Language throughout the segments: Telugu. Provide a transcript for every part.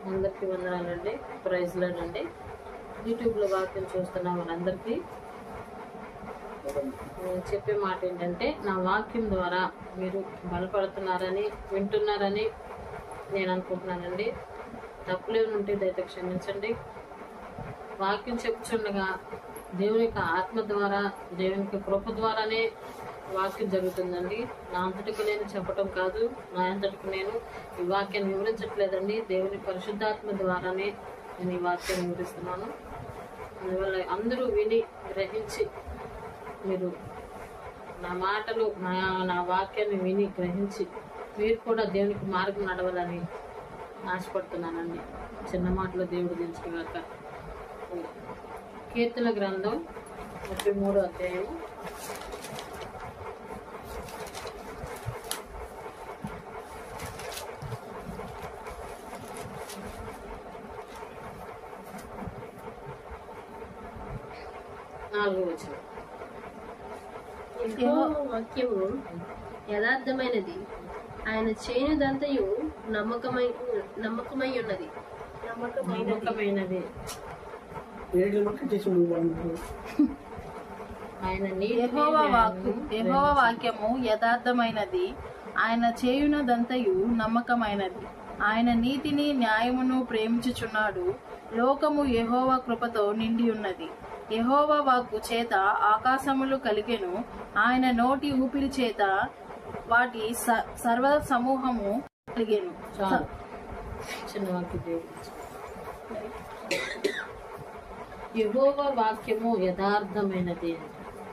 అందరికీ వందనాలండి. ప్రైజ్లోనండి. యూట్యూబ్లో వాక్యం చూస్తున్న వాళ్ళందరికీ చెప్పే మాట ఏంటంటే, నా వాక్యం ద్వారా మీరు బలపడుతున్నారని, వింటున్నారని నేను అనుకుంటున్నానండి. తప్పులేమి ఉంటే దయతో క్షమించండి. వాక్యం చెప్పుచుండగా దేవుని యొక్క ఆత్మ ద్వారా, దేవుని యొక్క కృప ద్వారానే వాక్యం జరుగుతుందండి. నా అంతటికి నేను చెప్పటం కాదు, నా అంతటికి నేను ఈ వాక్యాన్ని వివరించట్లేదండి. దేవుని పరిశుద్ధాత్మ ద్వారానే నేను ఈ వాక్యాన్ని వివరిస్తున్నాను. అందువల్ల అందరూ విని గ్రహించి మీరు నా మాటలు నా వాక్యాన్ని విని గ్రహించి మీరు కూడా దేవునికి మార్గం నడవాలని ఆశపడుతున్నానండి. చిన్న మాటలో దేవుడు దించుగాక. కీర్తన గ్రంథం 33వ అధ్యాయం 4వ వచనం. యెహోవా వాక్యము యథార్థమైనది, ఆయన చేయనిదంతయు నమ్మకమై ఉన్నది. నమ్మకమైనది. యెహోవా వాక్యము యథార్థమైనది, ఆయన చేయునదంతయు నమ్మకమైనది. ఆయన నీతిని న్యాయమును ప్రేమించుచున్నాడు. లోకము యెహోవా కృపతో నిండి ఉన్నది. యెహోవా వాక్కు చేత ఆకాశములు కలిగెను. ఆయన నోటి ఊపిరి చేత వాటి సర్వ సమూహము కలిగెను. యెహోవా వాక్యము యథార్థమైనది.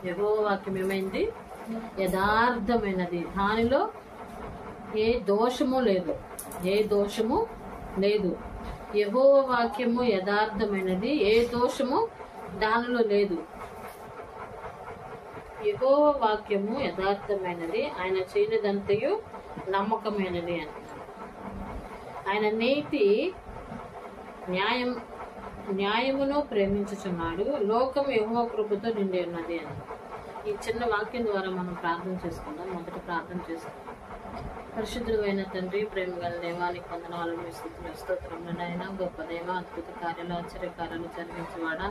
యెహోవా వాక్యం ఏమైంది? యథార్థమైనది. దానిలో ఏ దోషము లేదు, ఏ దోషము లేదు. యెహోవా వాక్యము యథార్థమైనది, ఏ దోషము దానిలో లేదు. యెహోవా వాక్యము యథార్థమైనది, ఆయన చేయనిదంతయు నమ్మకమైనది అని. ఆయన నీతి న్యాయమును ప్రేమించుచున్నాడు. లోకం యెహోవా కృపతో నిండి ఉన్నది అని. ఈ చిన్న వాక్యం ద్వారా మనం ప్రార్థన చేసుకుందాం. మొదట ప్రార్థన చేసుకుందాం. పరిశుద్ధుడైన తండ్రి, ప్రేమ గల దేవానికి వందనాలు, మీ స్తుతులు స్తోత్రములు నాయన. గొప్ప దేవ, అద్భుత కార్యాలు, ఆశ్చర్యకార్యాలు జరిగించేవాడా,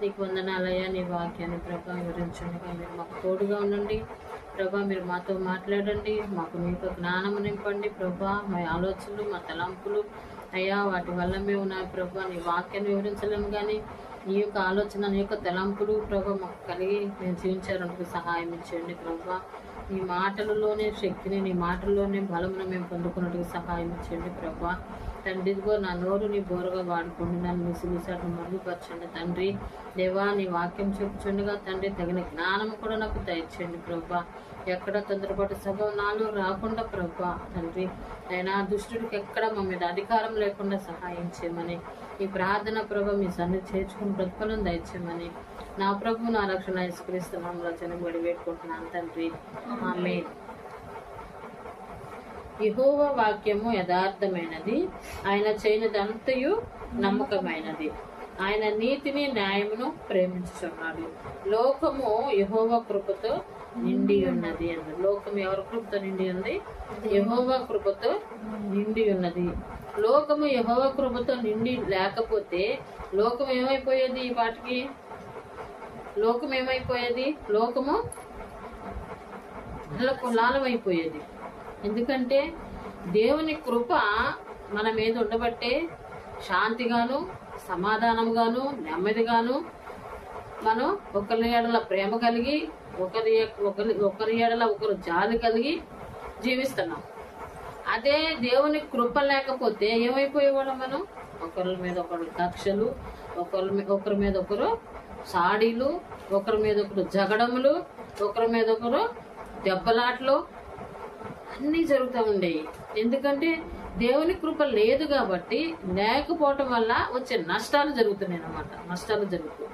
నీకు వందనాలయ్యా. నీ వాక్యాన్ని ప్రభా వివరించండిగా మీరు మాకు తోడుగా ఉండండి ప్రభా. మీరు మాతో మాట్లాడండి, మాకు నీ యొక్క జ్ఞానము నింపండి ప్రభా. మా ఆలోచనలు, మా తలంపులు అయ్యా, వాటి వల్ల మేము నా ప్రభా నీ వాక్యాన్ని వివరించలేము, కానీ నీ యొక్క ఆలోచన, నీ యొక్క తలంపులు ప్రభా మాకు కలిగి మేము జీవించాలందుకు సహాయం ఇచ్చేయండి ప్రభా. నీ మాటలలోనే శక్తిని, నీ మాటల్లోనే బలమును మేము పొందుకున్నట్టుగా సహాయం ఇచ్చేయండి ప్రభా. తండ్రి, ఇదిగో నా నోరు నీ బోరుగా వాడుకోండి, నన్ను మీ సిలిసాటు మరుగుపరచండి తండ్రి. దేవా, నీ వాక్యం చెప్పుచుండగా తండ్రి తగిన జ్ఞానం కూడా నాకు దయచేయండి ప్రభా. ఎక్కడ తొందరపాటు సభ నాలో రాకుండా ప్రభా తండ్రి అయినా దుష్టుడికి ఎక్కడ మా మీద అధికారం లేకుండా సహాయం చేయమని ఈ ప్రార్థన ప్రభ మీ సన్నిధి చేర్చుకుని ప్రతిఫలం దయచేయమని నా ప్రభు నా రక్షణ యేసుక్రీస్తు రచనబడి వేడుకుంటున్నాను తండ్రి. ఆమేన్. యెహోవా వాక్యము యథార్థమైనది, ఆయన చేయనిదంతయు నమ్మకమైనది. ఆయన నీతిని న్యాయమును ప్రేమించుచున్నాడు. లోకము యెహోవా కృపతో నిండి ఉన్నది అన్న. లోకం ఎవరి కృపతో నిండి ఉంది? యెహోవా కృపతో నిండి ఉన్నది. లోకము యెహోవా కృపతో నిండి లేకపోతే లోకం ఏమైపోయేది? ఈ పాటికి లోకం ఏమైపోయేది? లోకము కులాలమైపోయేది. ఎందుకంటే దేవుని కృప మన మీద ఉండబట్టే శాంతిగాను, సమాధానంగాను, నెమ్మదిగాను మనం ఒకరి ఎడల ప్రేమ కలిగి, ఒకరి ఎడల ఒకరు జాలి కలిగి జీవిస్తున్నాం. అదే దేవుని కృప లేకపోతే ఏమైపోయేవాళ్ళం మనం? ఒకరి మీద ఒకరు కక్షలు, ఒకరి మీద ఒకరు సాడీలు, ఒకరి మీద ఒకరు జగడములు, ఒకరి మీద ఒకరు దెబ్బలాట్లు అన్నీ జరుగుతూ ఉండేవి. ఎందుకంటే దేవుని కృప లేదు కాబట్టి, లేకపోవటం వల్ల వచ్చే నష్టాలు జరుగుతున్నాయి అన్నమాట. నష్టాలు జరుగుతాయి.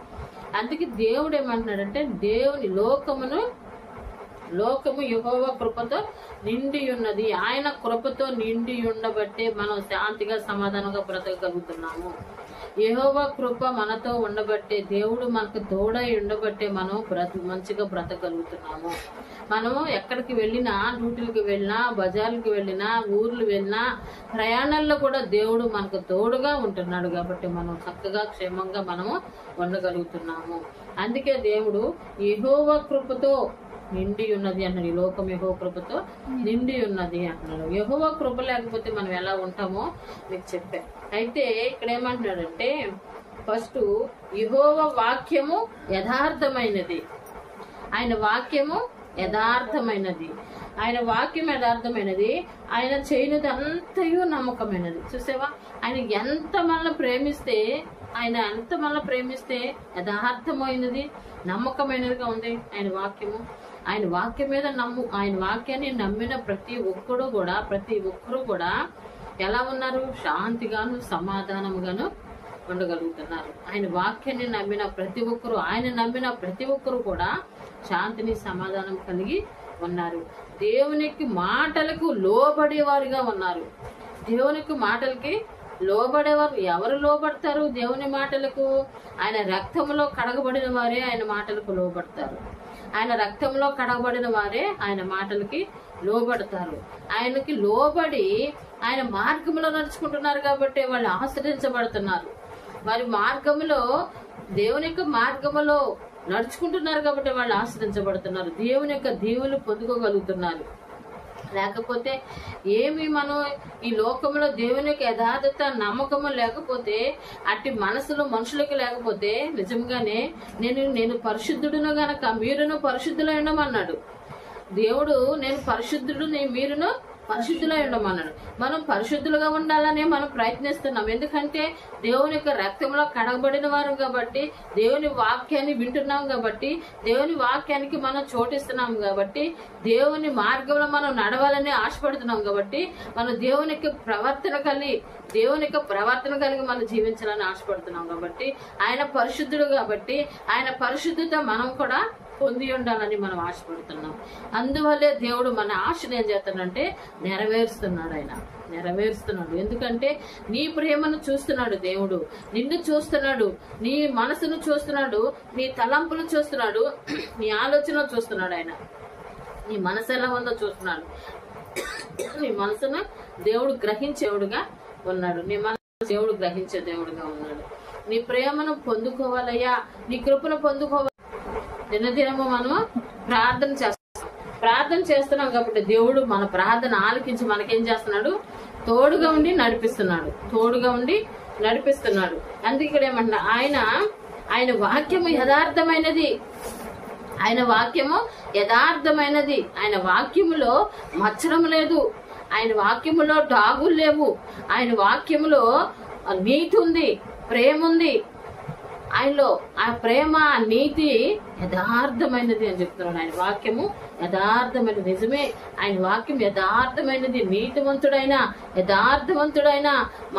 అందుకే దేవుడు ఏమంటున్నాడంటే, దేవుని లోకమును లోకము యెహోవా కృపతో నిండి ఉన్నది. ఆయన కృపతో నిండి ఉండబట్టే మనం శాంతిగా సమాధానంగా బ్రతకగలుగుతున్నాము. యెహోవా కృప మనతో ఉండబట్టే, దేవుడు మనకు తోడై ఉండబట్టే మనం మంచిగా బ్రతకగలుగుతున్నాము. మనము ఎక్కడికి వెళ్ళినా, డ్యూటీలకు వెళ్ళినా, బజార్లకు వెళ్ళినా, ఊర్లు వెళ్ళినా, ప్రయాణాల్లో కూడా దేవుడు మనకు తోడుగా ఉంటున్నాడు కాబట్టి మనం చక్కగా క్షేమంగా మనము ఉండగలుగుతున్నాము. అందుకే దేవుడు యెహోవా కృపతో నిండి ఉన్నది అన్నాడు. ఈ లోకం యెహోవా కృపతో నిండి ఉన్నది అంటున్నాడు. యెహోవా కృప లేకపోతే మనం ఎలా ఉంటామో మీకు చెప్పాను. అయితే ఇక్కడ ఏమంటున్నాడంటే, ఫస్ట్ యెహోవా వాక్యము యథార్థమైనది. ఆయన వాక్యము యథార్థమైనది. ఆయన వాక్యం యథార్థమైనది. ఆయన చేయనిదంతయు నమ్మకమైనది. చూసావా, ఆయన ఎంత మనల్ని ప్రేమిస్తే యథార్థమైనది, నమ్మకమైనదిగా ఉంది ఆయన వాక్యము. ఆయన వాక్యం మీద ఆయన వాక్యాన్ని నమ్మిన ప్రతి ఒక్కరు కూడా ఎలా ఉన్నారు? శాంతిగాను సమాధానముగాను ఉండగలుగుతున్నారు. ఆయన వాక్యాన్ని నమ్మిన ప్రతి ఒక్కరు, ఆయన నమ్మిన ప్రతి ఒక్కరు కూడా శాంతిని సమాధానం కలిగి ఉన్నారు. దేవునికి మాటలకు లోబడేవారుగా ఉన్నారు. దేవునికి మాటలకి లోబడేవారు. ఎవరు లోబడతారు దేవుని మాటలకు? ఆయన రక్తంలో కడగబడిన వారే ఆయన మాటలకు లోబడతారు. ఆయన రక్తంలో కడగబడిన వారే ఆయన మాటలకి లోబడతారు. ఆయనకి లోబడి ఆయన మార్గంలో నడుచుకుంటున్నారు కాబట్టి వాళ్ళు ఆశ్రయించబడుతున్నారు. వారి మార్గంలో, దేవుని యొక్క మార్గంలో నడుచుకుంటున్నారు కాబట్టి వాళ్ళు ఆశ్రయించబడుతున్నారు. దేవుని యొక్క దీవులు పొందుకోగలుగుతున్నారు. లేకపోతే ఏమి మనం ఈ లోకంలో దేవుని యొక్క యథార్థత నమ్మకము లేకపోతే, అట్టి మనసులో మనుషులకు లేకపోతే, నిజంగానే నేను పరిశుద్ధుడును గనక మీరును పరిశుద్ధులై ఉండమన్నాడు దేవుడు. నేను పరిశుద్ధుడు, మీరును పరిశుద్ధులై ఉండమన్నాడు. మనం పరిశుద్ధులుగా ఉండాలనే మనం ప్రయత్నిస్తున్నాం. ఎందుకంటే దేవుని యొక్క రక్తంలో కడగబడిన వారు కాబట్టి, దేవుని వాక్యాన్ని వింటున్నాం కాబట్టి, దేవుని వాక్యానికి మనం చోటిస్తున్నాం కాబట్టి, దేవుని మార్గంలో మనం నడవాలని ఆశపడుతున్నాం కాబట్టి, మనం దేవుని యొక్క ప్రవర్తన కలిగి మనం జీవించాలని ఆశపడుతున్నాం కాబట్టి, ఆయన పరిశుద్ధుడు కాబట్టి ఆయన పరిశుద్ధత మనం కూడా పొంది ఉండాలని మనం ఆశపడుతున్నాం. అందువల్లే దేవుడు మన ఆశను ఏం చేస్తాడంటే నెరవేరుస్తున్నాడు. ఎందుకంటే నీ ప్రేమను చూస్తున్నాడు దేవుడు, నిన్ను చూస్తున్నాడు, నీ మనసును చూస్తున్నాడు, నీ తలంపును చూస్తున్నాడు, నీ ఆలోచన చూస్తున్నాడు. ఆయన నీ మనసు ఎలా ఉందో చూస్తున్నాడు. నీ మనసును దేవుడు గ్రహించేవుడుగా ఉన్నాడు. నీ మనసు దేవుడు గ్రహించే దేవుడుగా ఉన్నాడు. నీ ప్రేమను పొందుకోవాలయ్యా, నీ కృపను పొందుకోవాలి. దినదినము మనము ప్రార్థన చేస్తున్నాం కాబట్టి దేవుడు మన ప్రార్థన ఆలకించి మనకేం చేస్తున్నాడు? తోడుగా ఉండి నడిపిస్తున్నాడు. అందుకే ఇక్కడ ఏమంటున్నా, ఆయన వాక్యము యథార్థమైనది. ఆయన వాక్యములో మచ్చరం లేదు. ఆయన వాక్యములో డాగులు లేవు. ఆయన వాక్యములో నీతి ఉంది, ప్రేమ ఉంది. ఆయనలో ఆ ప్రేమ, నీతి యథార్థమైనది అని చెప్తున్నాడు. ఆయన వాక్యము యథార్థమైనది. నిజమే, ఆయన వాక్యం యథార్థమైనది. యథార్థవంతుడైన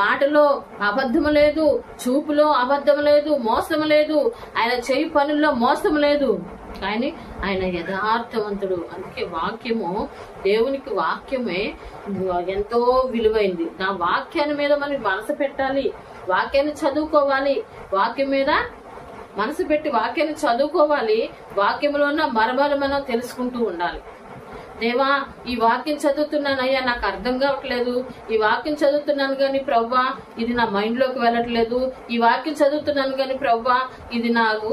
మాటలో అబద్ధము లేదు, చూపులో అబద్ధం లేదు, మోసం లేదు, ఆయన చేయి పనుల్లో మోసం లేదు. కానీ ఆయన యథార్థవంతుడు. అందుకే వాక్యము, దేవునికి వాక్యమే ఎంతో విలువైంది. ఆ వాక్యాన్ని మీద మనం మనసు పెట్టాలి, వాక్యాన్ని చదువుకోవాలి, వాక్యం మీద మనసు పెట్టి వాక్యాన్ని చదువుకోవాలి. వాక్యంలో ఉన్న మర్మాలు మనం తెలుసుకుంటూ ఉండాలి. దేవా, ఈ వాక్యం చదువుతున్నానయ్యా, నాకు అర్థం కావట్లేదు. ఈ వాక్యం చదువుతున్నాను కానీ ప్రవ్వా ఇది నా మైండ్ లోకి వెళ్ళట్లేదు. ఈ వాక్యం చదువుతున్నాను కానీ ప్రవ్వా ఇది నాకు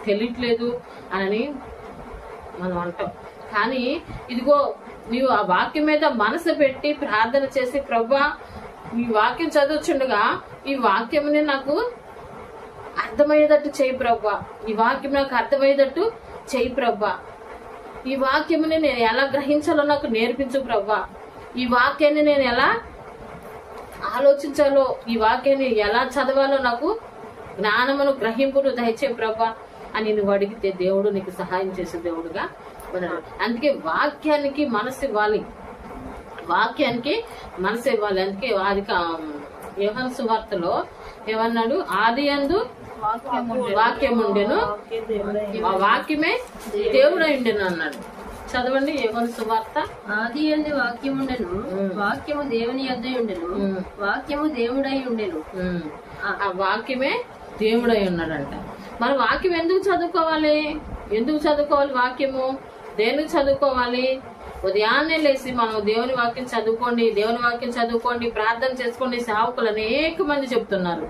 తెలియట్లేదు అని మనం అంటాం. కానీ ఇదిగో నీవు ఆ వాక్యం మీద మనసు పెట్టి ప్రార్థన చేసి, ప్రవ్వా ఈ వాక్యం చదువుచుండగా ఈ వాక్యంని నాకు అర్థమయ్యేటట్టు చేయి ప్రవ్వా, ఈ వాక్యం నాకు అర్థమయ్యేటట్టు చేయి ప్రవ్వా, ఈ వాక్యముని నేను ఎలా గ్రహించాలో నాకు నేర్పించు ప్రవ్వా, ఈ వాక్యాన్ని నేను ఎలా ఆలోచించాలో, ఈ వాక్యాన్ని ఎలా చదవాలో నాకు జ్ఞానమును గ్రహింపును దయచే ప్రవ్వా అని నువ్వు అడిగితే దేవుడు నీకు సహాయం చేసే దేవుడుగా ఉన్నాడు. అందుకే వాక్యానికి మనసు ఇవ్వాలి. అందుకే యోహాను సువార్తలో ఏమన్నాడు? ఆది యందు వాక్యం ఉండెను, ఆ వాక్యమే దేవుడై ఉండెను అన్నాడు. చదవండి యోహాను సువార్త. ఆది యందు వాక్యముండెను, వాక్యము దేవుని యొద్ద ఉండెను, వాక్యము దేవుడై ఉండెను. ఆ వాక్యమే దేవుడై ఉన్నాడంట. మన వాక్యం ఎందుకు చదువుకోవాలి? ఎందుకు చదువుకోవాలి వాక్యము? దేనికి చదువుకోవాలి? ఉదయాన్నే లేచి మనం దేవుని వాక్యం చదువుకోండి, దేవుని వాక్యం చదువుకోండి, ప్రార్థన చేసుకోండి. సేవకులు అనేక మంది చెప్తున్నారు.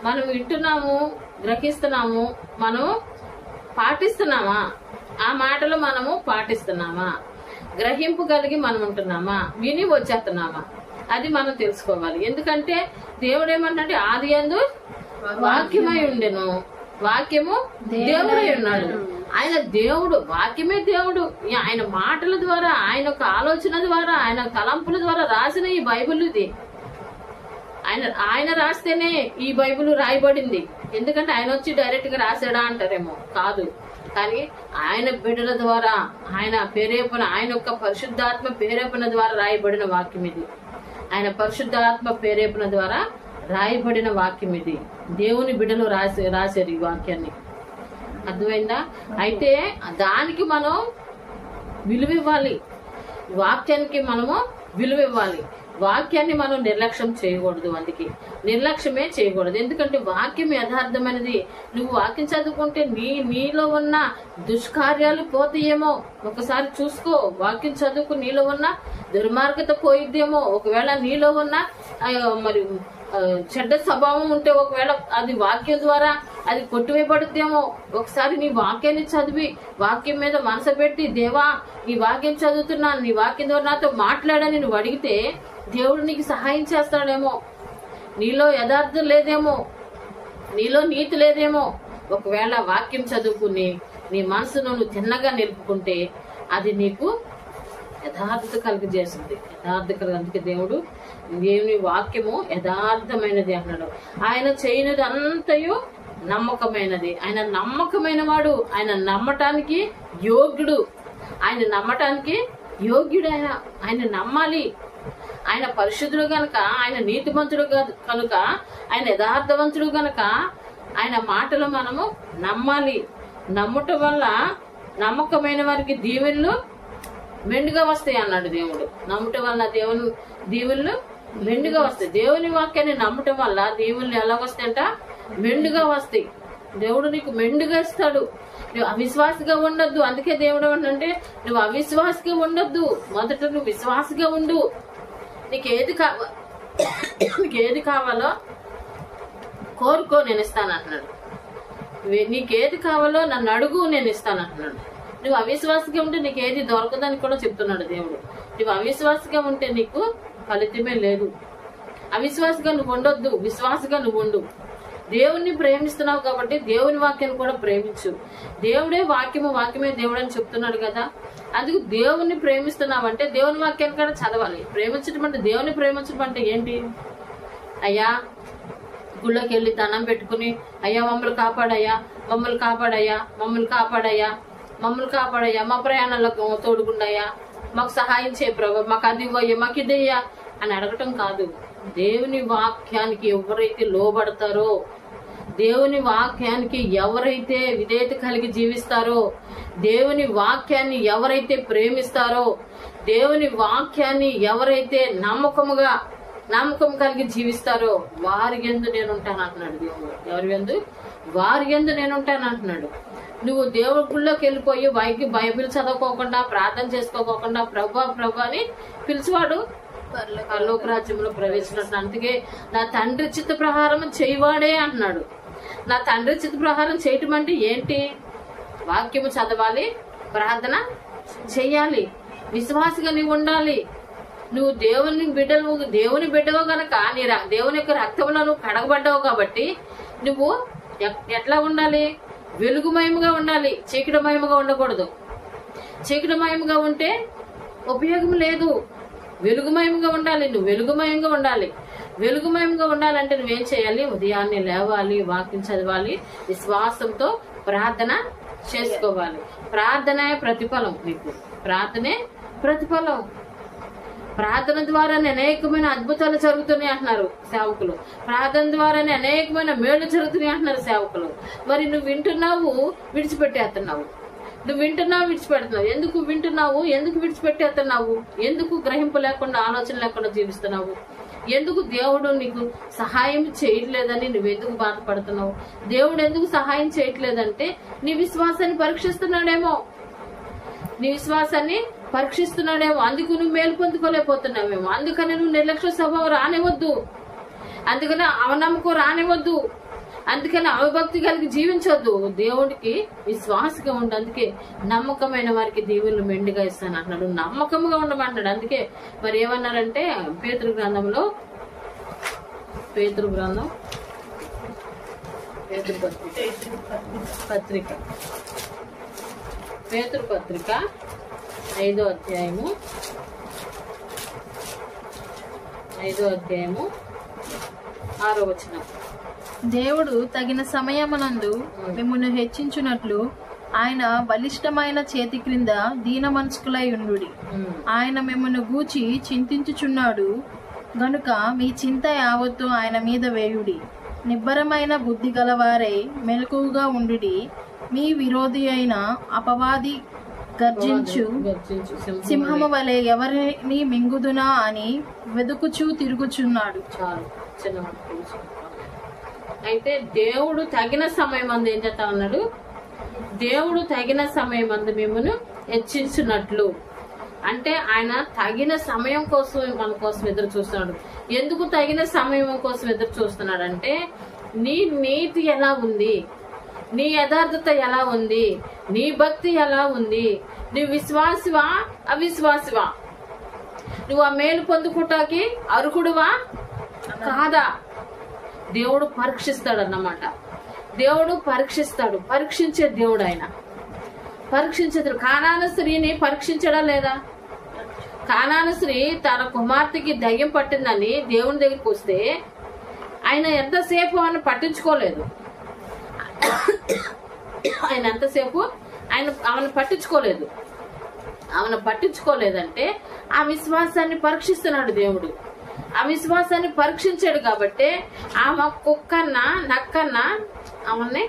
మనం వింటున్నాము, గ్రహిస్తున్నాము, మనం పాటిస్తున్నామా? ఆ మాటలు మనము పాటిస్తున్నామా? గ్రహింపు కలిగి మనం ఉంటున్నామా? విని వచ్చేస్తున్నామా? అది మనం తెలుసుకోవాలి. ఎందుకంటే దేవుడు ఏమంటే ఆది యందు వాక్యమై ఉండెను, వాక్యము దేవుడై ఉన్నాడు. ఆయన దేవుడు, వాక్యమే దేవుడు. ఆయన మాటల ద్వారా, ఆయన యొక్క ఆలోచన ద్వారా, ఆయన తలంపుల ద్వారా రాసిన ఈ బైబిల్ ఇది. ఆయన రాస్తేనే ఈ బైబిల్ రాయబడింది. ఎందుకంటే ఆయన వచ్చి డైరెక్ట్ గా రాసాడా అంటారేమో, కాదు. కానీ ఆయన బిడ్డల ద్వారా, ఆయన ప్రేరేపణ, ఆయన యొక్క పరిశుద్ధాత్మ ప్రేరేపణ ద్వారా రాయబడిన వాక్యం ఇది. ఆయన పరిశుద్ధాత్మ ప్రేరేపణ ద్వారా రాయబడిన వాక్యం ఇది. దేవుని బిడ్డలు రాశారు ఈ వాక్యాన్ని. అర్థమైందా? అయితే దానికి మనం విలువ ఇవ్వాలి. వాక్యానికి మనము విలువ ఇవ్వాలి. వాక్యాన్ని మనం నిర్లక్ష్యం చేయకూడదు. అందుకే నిర్లక్ష్యమే చేయకూడదు. ఎందుకంటే వాక్యం యథార్థమైనది. నువ్వు వాక్యం చదువుకుంటే నీలో ఉన్న దుష్కార్యాలు పోతాయేమో ఒకసారి చూసుకో. వాక్యం చదువుకు నీలో ఉన్న దుర్మార్గత పోయిద్దేమో. ఒకవేళ నీలో ఉన్న మరి చెడ్డ స్వభావం ఉంటే ఒకవేళ అది వాక్యం ద్వారా అది కొట్టివేయబడుద్దేమో. ఒకసారి నీ వాక్యాన్ని చదివి వాక్యం మీద మనసు పెట్టి, దేవా నీ వాక్యం చదువుతున్నాను, నీ వాక్యం ద్వారా నాతో మాట్లాడని నువ్వు అడిగితే దేవుడు నీకు సహాయం చేస్తాడేమో. నీలో యథార్థం లేదేమో, నీలో నీతి లేదేమో. ఒకవేళ వాక్యం చదువుకుని నీ మనసును నువ్వు తిన్నగా నిలుపుకుంటే అది నీకు యథార్థత కలిగజేస్తుంది. అందుకే దేవుని వాక్యము యథార్థమైనది అన్నాడు. ఆయన చేయనిది అంతయు నమ్మకమైనది. ఆయన నమ్మకమైన వాడు. ఆయన నమ్మటానికి యోగ్యుడు. ఆయన నమ్మటానికి యోగ్యుడు. ఆయన నమ్మాలి. ఆయన పరిశుద్ధుడు గనక, ఆయన నీతిమంతుడు కనుక, ఆయన యథార్థవంతుడు గనక ఆయన మాటలు మనము నమ్మాలి. నమ్మటం వల్ల నమ్మకమైన వారికి దీవెనలు మెండుగా వస్తాయి అన్నాడు దేవుడు. నమ్మటం వల్ల దీవెనలు మెండుగా వస్తాయి. దేవుని వాక్యాన్ని నమ్మటం వల్ల దీవెనలు ఎలా వస్తాయంట? మెండుగా వస్తాయి. దేవుడు నీకు మెండుగా ఇస్తాడు. నువ్వు అవిశ్వాసగా ఉండొద్దు. అందుకే దేవుడు అంటే నువ్వు అవిశ్వాసగా ఉండొద్దు. మొదట నువ్వు విశ్వాసగా ఉండు. నీకేది కావాలో కోరుకో, నేను ఇస్తాను అంటున్నాడు. నీకేది కావాలో నన్ను అడుగు, నేను ఇస్తాను అంటున్నాడు. నువ్వు అవిశ్వాసగా ఉంటే నీకు ఏది దొరకదని కూడా చెప్తున్నాడు దేవుడు. నువ్వు అవిశ్వాసగా ఉంటే నీకు ఫలితమే లేదు. అవిశ్వాసగా నువ్వు ఉండొద్దు, విశ్వాసగా నువ్వు ఉండు. దేవుణ్ణి ప్రేమిస్తున్నావు కాబట్టి దేవుని వాక్యాన్ని కూడా ప్రేమించు. దేవుడే వాక్యమే దేవుడు అని చెప్తున్నాడు కదా. అందుకు దేవుణ్ణి ప్రేమిస్తున్నావంటే దేవుని వాక్యాన్ని కూడా చదవాలి. ప్రేమించడం అంటే, దేవుని ప్రేమించడం అంటే ఏంటి? అయ్యా గుళ్ళోకి వెళ్ళి దండం పెట్టుకుని, అయ్యా మమ్మల్ని కాపాడయ్యా, మమ్మల్ని కాపాడయ్యా, మమ్మల్ని కాపాడయ్యా, మమ్మల్ని కాపాడయ్యా, మా ప్రయాణంలో తోడుకుండయ్యా, మాకు సహాయం చేయ ప్రభు, మాకు అది ఇవ్వయ్యా, మాకు ఇదయ్యా అని అడగటం కాదు. దేవుని వాక్యానికి ఎవరైతే లోబడతారో, దేవుని వాక్యానికి ఎవరైతే విధేయత కలిగి జీవిస్తారో, దేవుని వాక్యాన్ని ఎవరైతే ప్రేమిస్తారో, దేవుని వాక్యాన్ని ఎవరైతే నమ్మకం కలిగి జీవిస్తారో వారి యందు నేను ఉంటాను అంటున్నాడు దేవుడు. ఎవరి యందు? వారి యందు నేను ఉంటాను అంటున్నాడు. నువ్వు దేవుడి గుళ్ళోకి వెళ్ళిపోయి బైబిల్ చదువుకోకుండా, ప్రార్థన చేసుకోకుండా ప్రభు అని పిలిచివాడు పరలోక రాజ్యంలో ప్రవేశించినట్టు. అందుకే నా తండ్రి చిత్త ప్రకారం చేయవాడే అంటున్నాడు. నా తండ్రి చిత్త ప్రకారం చేయటం అంటే ఏంటి? వాక్యము చదవాలి, ప్రార్థన చెయ్యాలి, విశ్వాసగా నీవు ఉండాలి. నువ్వు దేవుని బిడ్డవు గనక దేవుని యొక్క రక్తంలో నువ్వు కడగబడ్డావు కాబట్టి నువ్వు ఎట్లా ఉండాలి? వెలుగుమయముగా ఉండాలి, చీకటిమయముగా ఉండకూడదు. చీకటిమయముగా ఉంటే ఉపయోగం లేదు. వెలుగుమయంగా ఉండాలి. నువ్వు వెలుగుమయంగా ఉండాలి. వెలుగుమయంగా ఉండాలంటే నువ్వేం చేయాలి? ఉదయాన్నే లేవాలి, వాక్యం చదవాలి, విశ్వాసంతో ప్రార్థన చేసుకోవాలి. ప్రార్థనే ప్రతిఫలం. నీకు ప్రార్థనే ప్రతిఫలం. ప్రార్థన ద్వారానే అనేకమైన అద్భుతాలు జరుగుతున్నాయి అంటున్నారు సేవకులు. ప్రార్థన ద్వారానే అనేకమైన మేళ్లు జరుగుతున్నాయి అంటున్నారు సేవకులు. మరి నువ్వు వింటున్నావు, విడిచిపెట్టేస్తున్నావు. నువ్వు వింటున్నావు, విడిచిపెడుతున్నావు. ఎందుకు వింటున్నావు? ఎందుకు విడిచిపెట్టేస్తున్నావు? ఎందుకు గ్రహింపు లేకుండా, ఆలోచన లేకుండా జీవిస్తున్నావు? ఎందుకు దేవుడు నీకు సహాయం చేయట్లేదని నువ్వెందుకు బాధపడుతున్నావు? దేవుడు ఎందుకు సహాయం చేయట్లేదంటే నీ విశ్వాసాన్ని పరీక్షిస్తున్నాడేమో. నీ విశ్వాసాన్ని పరీక్షిస్తున్నాడేమో. అందుకు నువ్వు మేలు పొందుకోలేకపోతున్నావేమో. అందుకని నువ్వు నిర్లక్ష్య స్వభావం రానివద్దు. అందుకని అవనమ్మకం రానివద్దు. అందుకని అవభక్తి కలిగి జీవించొద్దు. దేవుడికి విశ్వాసంగా ఉండు. అందుకే నమ్మకమైన వారికి దీవులు మెండుగా ఇస్తాను అంటున్నాడు. నమ్మకంగా ఉండమంటున్నాడు. అందుకే మరి ఏమన్నారంటే పేతురు గ్రంథం పేతురు పత్రిక 5వ అధ్యాయము 6వ వచనం. దేవుడు తగిన సమయమునందు మిమ్మును హెచ్చించున్నట్లు ఆయన బలిష్టమైన చేతి క్రింద దీన మనస్కులై ఉండుడి. ఆయన మిమ్మును గూచి చింతించుచున్నాడు గనుక మీ చింత యావత్తు ఆయన మీద వేయుడి. నిబ్బరమైన బుద్ధి గలవారై మెలకువగా ఉండుడి. మీ విరోధి అయిన అపవాది గర్జించు సింహము వలె ఎవరిని మింగుదునా అని వెదుకుచూ తిరుగుచున్నాడు. చాలు చిన్న అయితే దేవుడు తగిన సమయం అందు ఏం చేస్తా ఉన్నాడు? దేవుడు తగిన సమయం అందు మిమ్మల్ని హెచ్చించినట్లు అంటే ఆయన తగిన సమయం కోసం మన కోసం ఎదురు చూస్తున్నాడు. ఎందుకు తగిన సమయం కోసం ఎదురు చూస్తున్నాడు అంటే నీ నీతి ఎలా ఉంది, నీ యథార్థత ఎలా ఉంది, నీ భక్తి ఎలా ఉంది, నీ విశ్వాసివా అవిశ్వాసివా, నువ్వు ఆ మేలు పొందుకుంటాకి అర్హుడువా కాదా? దేవుడు పరీక్షిస్తాడు అన్నమాట. దేవుడు పరీక్షిస్తాడు. పరీక్షించే దేవుడు ఆయన. పరీక్షించేది కానాను స్త్రీని పరీక్షించడా లేదా? కానాను స్త్రీ తన కుమార్తెకి దయ్యం పట్టిందని దేవుని దగ్గరికి వస్తే ఆయన ఎంతసేపు ఆమెను పట్టించుకోలేదు. ఆమెను పట్టించుకోలేదంటే ఆ విశ్వాసాన్ని పరీక్షిస్తున్నాడు దేవుడు. ఆ విశ్వాసాన్ని పరీక్షించాడు కాబట్టి ఆమె కుక్కన్నా నక్కన్నా ఆమె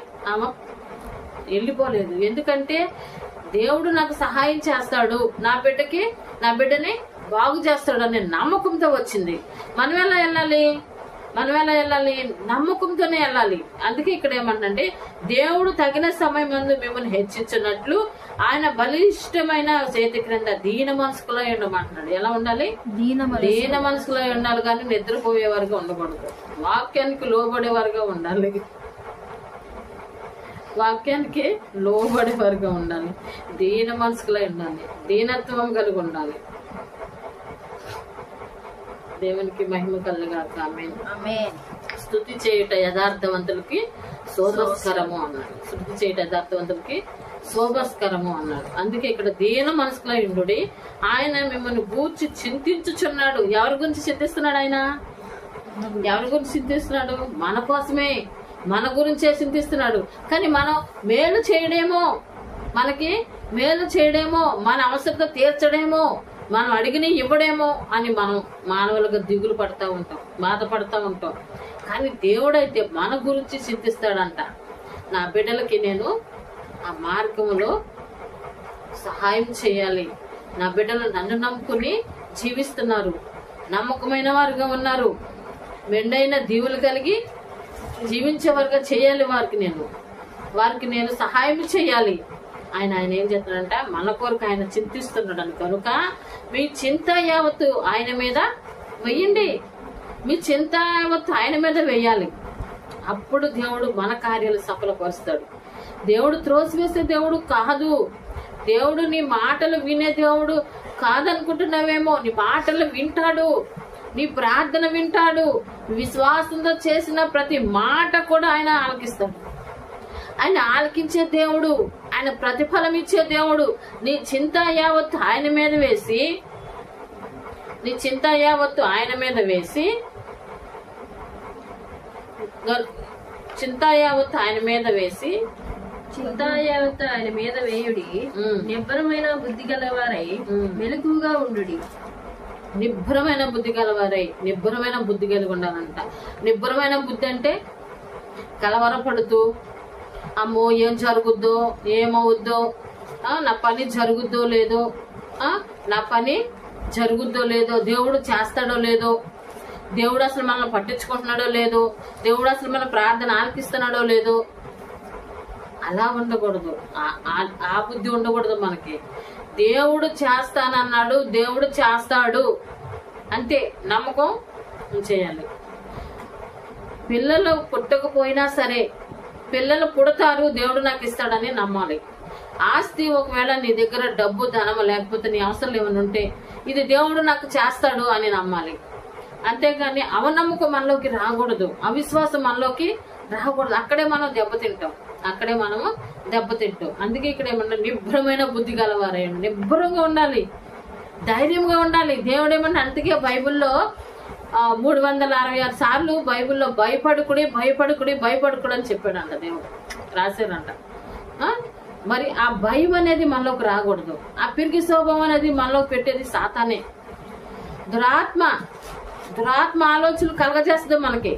వెళ్ళిపోలేదు. ఎందుకంటే దేవుడు నాకు సహాయం చేస్తాడు, నా బిడ్డని బాగు చేస్తాడు అనే నమ్మకంతో వచ్చింది. మనం ఎలా వెళ్ళాలి? నమ్మకంతోనే వెళ్ళాలి. అందుకే ఇక్కడ ఏమంటే దేవుడు తగిన సమయం ముందు మిమ్మల్ని హెచ్చించినట్లు ఆయన బలిష్టమైన చేతి క్రింద దీన మనసుకులో ఉండమంటున్నాడు. ఎలా ఉండాలి? దీన మనసుకులో ఉండాలి, కానీ నిద్రపోయేవారుగా ఉండకూడదు. వాక్యానికి లోబడేవారుగా ఉండాలి. దీన మనసుకులో ఉండాలి. దీనత్వం కలిగి ఉండాలి. దేవునికి మహిమ కలుగాక. ఆమేన్. స్తుతి చేయుట యథార్థవంతులకి శోభస్కరము అన్నాడు. శోభస్కరము అన్నాడు. అందుకే ఇక్కడ దీన మనసులో ఉండుడి. ఆయన మిమ్మల్ని గూర్చి చింతించుచున్నాడు. ఎవరి గురించి చింతిస్తున్నాడు? ఎవరి గురించి చింతిస్తున్నాడు? మన కోసమే, మన గురించే చింతిస్తున్నాడు. కానీ మనం మేలు చేయడేమో, మనకి మేలు చేయడేమో, మన అవసరత తీర్చడేమో, మనం అడిగిన ఇవ్వడేమో అని మనం మానవులుగా దిగులు పడతా ఉంటాం, బాధపడతా ఉంటాం. కానీ దేవుడైతే మన గురించి చింతిస్తాడంట. నా బిడ్డలకి నేను ఆ మార్గంలో సహాయం చేయాలి. నా బిడ్డలు నన్ను నమ్ముకుని జీవిస్తున్నారు, నమ్మకమైన వారుగా ఉన్నారు, మెండైన దీవులు కలిగి జీవించేవారుగా చేయాలి. వారికి నేను సహాయం చేయాలి. ఆయన ఏం చేస్తున్నాడంట? మన కొరకు ఆయన చింతిస్తున్నాడు అని. కనుక మీ చింత యావత్తు ఆయన మీద వెయ్యండి. మీ చింత యావత్తు ఆయన మీద వేయాలి. అప్పుడు దేవుడు మన కార్యాలు సఫలపరుస్తాడు. దేవుడు త్రోసివేసే దేవుడు కాదు. దేవుడు నీ మాటలు వినే దేవుడు కాదనుకుంటున్నావేమో. నీ మాటలు వింటాడు, నీ ప్రార్థన వింటాడు. విశ్వాసంతో చేసిన ప్రతి మాట కూడా ఆయన ఆలకిస్తాడు. ఆయన ఆలకించే దేవుడు, ఆయన ప్రతిఫలం ఇచ్చే దేవుడు. నీ చింత యావత్తు ఆయన మీద వేసి ఆయన మీద వేయుడి. నిబ్బరమైన బుద్ధి గలవారై మెలకువగా ఉండుడి. నిబ్బరమైన బుద్ధి కలిగి ఉండాలంట. నిబ్బరమైన బుద్ధి అంటే కలవరపడుతూ అమ్మో ఏం జరుగుద్దో ఏమవుద్దో నా పని జరుగుద్దో లేదో, నా పని జరుగుద్దో లేదో, దేవుడు చేస్తాడో లేదో, దేవుడు అసలు మనల్ని పట్టించుకుంటున్నాడో లేదో, దేవుడు అసలు మన ప్రార్థన ఆలకిస్తున్నాడో లేదో, అలా ఉండకూడదు. ఆ బుద్ధి ఉండకూడదు మనకి. దేవుడు చేస్తానన్నాడు, దేవుడు చేస్తాడు, అంతే నమ్మకం చేయాలి. పిల్లలు పుట్టకపోయినా సరే పిల్లలు పుడతారు, దేవుడు నాకు ఇస్తాడని నమ్మాలి. ఆస్తి ఒకవేళ నీ దగ్గర డబ్బు ధనం లేకపోతే నీ అవసరం ఏమైనా ఉంటే ఇది దేవుడు నాకు చేస్తాడు అని నమ్మాలి. అంతేగాని అవనమ్మకం మనలోకి రాకూడదు, అవిశ్వాసం మనలోకి రాకూడదు. అక్కడే మనం దెబ్బతింటాం. అందుకే ఇక్కడ ఏమన్నా నిబ్బరమైన బుద్ధి గలవారే, నిబ్బరంగా ఉండాలి, ధైర్యంగా ఉండాలి. దేవుడు ఏమన్నా అందుకే బైబిల్లో 366 సార్లు బైబిల్లో భయపడుకుడి అని చెప్పాడంట, దేవుడు రాశారంట. మరి ఆ భయం అనేది మనలోకి రాకూడదు. ఆ పిరికి స్వభావం అనేది మనలోకి పెట్టేది సాతానే. దురాత్మ ఆలోచనలు కలగజేస్తుంది మనకి.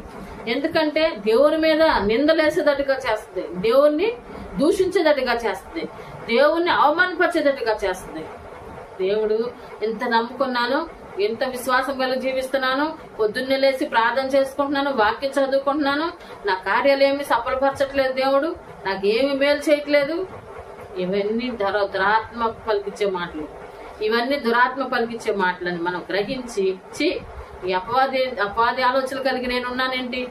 ఎందుకంటే దేవుని మీద నిందలేసేటట్టుగా చేస్తుంది, దేవుణ్ణి దూషించేటట్టుగా చేస్తుంది, దేవుణ్ణి అవమానపరిచేటట్టుగా చేస్తుంది. దేవుడు ఎంత నమ్ముకున్నాను, ఎంత విశ్వాసం కలిగి జీవిస్తున్నాను, పొద్దున్నే లేచి ప్రార్థన చేసుకుంటున్నాను, వాక్యం చదువుకుంటున్నాను, నా కార్యాలు ఏమి సఫలపరచట్లేదు, దేవుడు నాకేమి మేలు చేయట్లేదు. ఇవన్నీ దురాత్మ పలికించే మాటలని మనం గ్రహించి ఈ అపవాది ఆలోచనలు కలిగి నేనున్నానేంటి,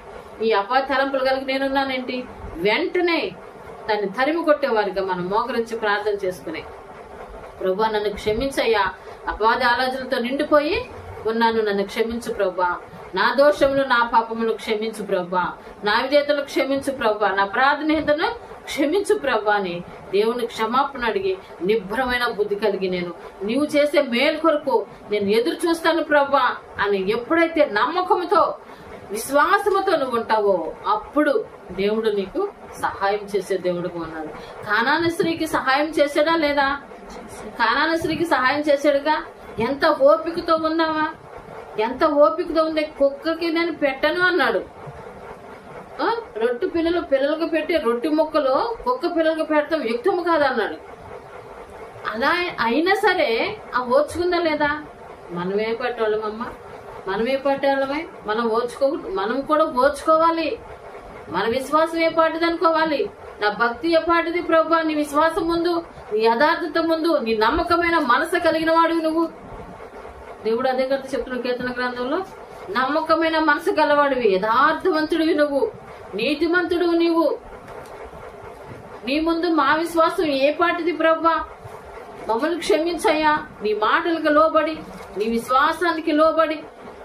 ఈ అపవాది తలంపులు కలిగి నేనున్నానేంటి, వెంటనే దాన్ని తరిమి కొట్టేవారిగా మనం మోకరించి ప్రార్థన చేసుకునే, ప్రభా నన్ను క్షమించయ్యా, అపవాది ఆలోచనలతో నిండిపోయి ఉన్నాను, నన్ను క్షమించు ప్రభా, నా దోషములు నా పాపములు క్షమించు ప్రభా, నా విజేతలు క్షమించు ప్రభా, నా ప్రార్థనను క్షమించు ప్రభా అని దేవుని క్షమాపణ అడిగి నిబ్బరమైన బుద్ధి కలిగి నీవు చేసే మేలు కొరకు నేను ఎదురు చూస్తాను ప్రభా అని ఎప్పుడైతే నమ్మకంతో విశ్వాసముతో నువ్వు ఉంటావో అప్పుడు దేవుడు నీకు సహాయం చేసే దేవుడుగా ఉన్నాడు. కానాను స్త్రీకి సహాయం చేశాడా లేదా? కానాను స్త్రీకి సహాయం చేశాడుగా. ఎంత ఓపికతో ఉన్నావా, ఎంత ఓపికతో ఉంది. కుక్కకి నేను పెట్టను అన్నాడు. రొట్టె పిల్లలకు పెట్టి రొట్టె ముక్కలు కుక్క పిల్లలకు పెడతాం యుక్తము కాదన్నాడు. అలా అయినా సరే ఆ ఓర్చుకుందా లేదా? మనమే పెట్టాలమమ్మా, మనం కూడా ఓర్చుకోవాలి. మన విశ్వాసం ఏ పాటిది అనుకోవాలి, నా భక్తి ఏ పాటిది ప్రభా, నీ విశ్వాసం ముందు, నీ యథార్థత ముందు, నీ నమ్మకమైన మనసు కలిగిన వాడివి నువ్వు. దేవుడు అదే కదా చెప్తున్న కీర్తన గ్రంథంలో, నమ్మకమైన మనసు గలవాడివి, యథార్థవంతుడివి నువ్వు, నీతిమంతుడు నీవు. నీ ముందు మా విశ్వాసం ఏ పాటిది ప్రభా, మమ్మల్ని క్షమించయ్యా. నీ మాటలకు లోబడి, నీ విశ్వాసానికి లోబడి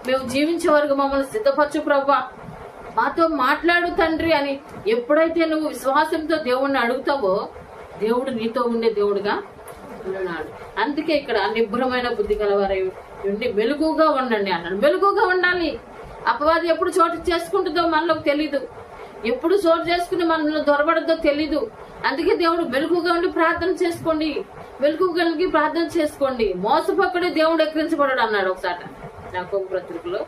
మేము జీవించే వరకు మమ్మల్ని సిద్ధపరచు ప్రభా, మాతో మాట్లాడు తండ్రి అని ఎప్పుడైతే నువ్వు విశ్వాసంతో దేవుణ్ణి అడుగుతావో దేవుడు నీతో ఉండే దేవుడుగా ఉన్నాడు. అందుకే ఇక్కడ నిబ్బరమైన బుద్ధి గలవారై ఉండి మెలుగుగా ఉండండి అన్నాడు. మెలుగుగా ఉండాలి. అపవాది ఎప్పుడు చోటు చేసుకుంటుందో మనలోకి తెలీదు, ఎప్పుడు చోటు చేసుకుని మనలో దొరబడద్దో తెలీదు. అందుకే దేవుడు మెలుగుగా ఉండి ప్రార్థన చేసుకోండి, మెలుగు కలిగి ప్రార్థన చేసుకోండి. మోసపోకడే దేవుడు ఎక్కిరించబడాడు అన్నాడు ఒకసారి యాకోబు పత్రికలో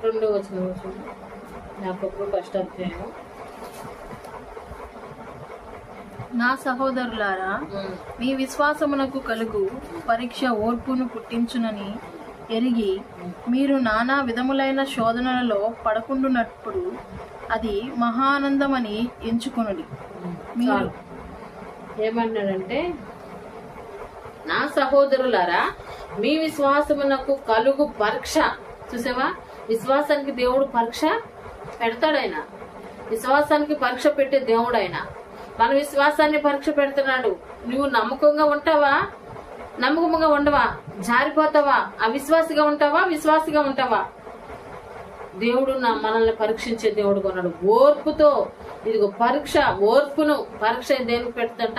2వ వచనం. యాకోబు 1వ అధ్యాయం. నా సహోదరులారా, మీ విశ్వాసమునకు కలుగు పరీక్ష ఓర్పును పుట్టించునని ఎరిగి మీరు నానా విధములైన శోధనలలో పడకుండునప్పుడు అది మహానందమని ఎంచుకొనుడి. మీరు ఏమన్నాడంటే, నా సహోదరులారా మీ విశ్వాసమునకు కలుగు పరీక్ష. చూసావా, విశ్వాసానికి దేవుడు పరీక్ష పెడతాడాయన, విశ్వాసానికి పరీక్ష పెట్టే దేవుడు ఆయన. మన విశ్వాసాన్ని పరీక్ష పెడుతున్నాడు. నువ్వు నమ్మకంగా ఉంటావా, నమ్మకంగా ఉండవా, జారిపోతావా, అవిశ్వాసిగా ఉంటావా, విశ్వాసిగా ఉంటావా? దేవుడు మనల్ని పరీక్షించే దేవుడు కొన్నాడు ఓర్పుతో. ఇదిగో పరీక్ష, పరీక్ష దేనికి పెడుతుంట?